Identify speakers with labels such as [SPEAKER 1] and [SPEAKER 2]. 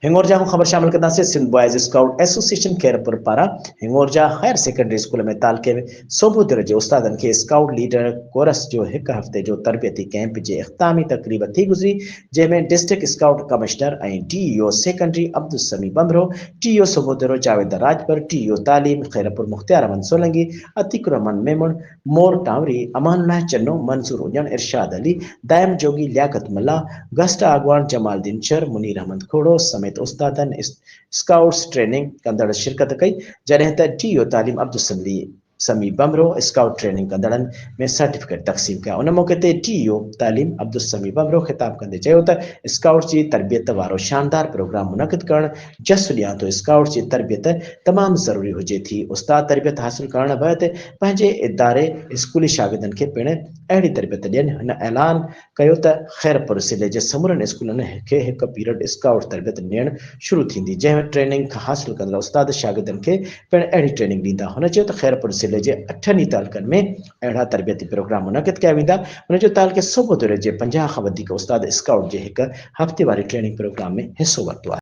[SPEAKER 1] हिंगोरजा में खबर शामिल करना से Sindh boys scout association Khairpur पारा हिंगोरजा हायर सेकेंडरी स्कूल में तालके सोबो दर्जे उस्तादन के स्काउट लीडर कोरस जो एक हफ्ते जो तरबियती कैंप जे इख्तामी तकरीब थी गुजरी जैमें district scout commissioner DEO secondary Abdul Sami Bamro TO Sobho Dero Javed Rajpar TO तालीम खैरपुर मुख्तियार अमन सोलंगी अतीक रहमान मेमन मोर टावरी अमानुल्लाह चन्नो मंसूर उजन इरशाद अली दायम जोगी लियाकत मल्ला गस्ट आगवान जमालदीन चर मुनीर अहमद खोड़ो समेत उस्तादन स्काउट्स ट्रेनिंग कंदड़ शिरकत कई जॾहिं त टीओ तालीम अब्दुल समी बमरो स्काउट ट्रेनिंग कंदड़न में सर्टिफिकेट तक़सीम किया उन मौके ते टीओ तालीम अब्दुल समी बमरो खिताब कंदे चयो त स्काउट्स जी तरबियत वारो शानदार प्रोग्राम मुनक़िद करण जस ॾियां तो स्काउट्स जी तरबियत तमाम ज़रूरी हुजे थी उस्ताद तरबियत हासिल करण बैदि पंहिंजे इदारे स्कूली शागिर्दनि खे पिण अहिड़ी तरबियत ॾियनि हिन ऐलान कयो त खैरपुर ज़िले जे समूरनि स्कूलनि खे हिकु पीरियड स्काउट तरबियत ॾियण शुरू थींदी जंहिंमें ट्रेनिंग हासिल कंदड़ उस्ताद शागिर्दनि खे पिण अहिड़ी ट्रेनिंग ॾींदा हुन चयो त खैरपुर ज़िले जे 8 तालुकनि में अहिड़ा तरबियती प्रोग्राम मुनक़िद कया वेंदा हुन जो तालुके सोबो दरे जे 50 खां वधीक उस्ताद स्काउट जे हिकु हफ़्ते वारी ट्रेनिंग प्रोग्राम में हिसो वरितो आहे।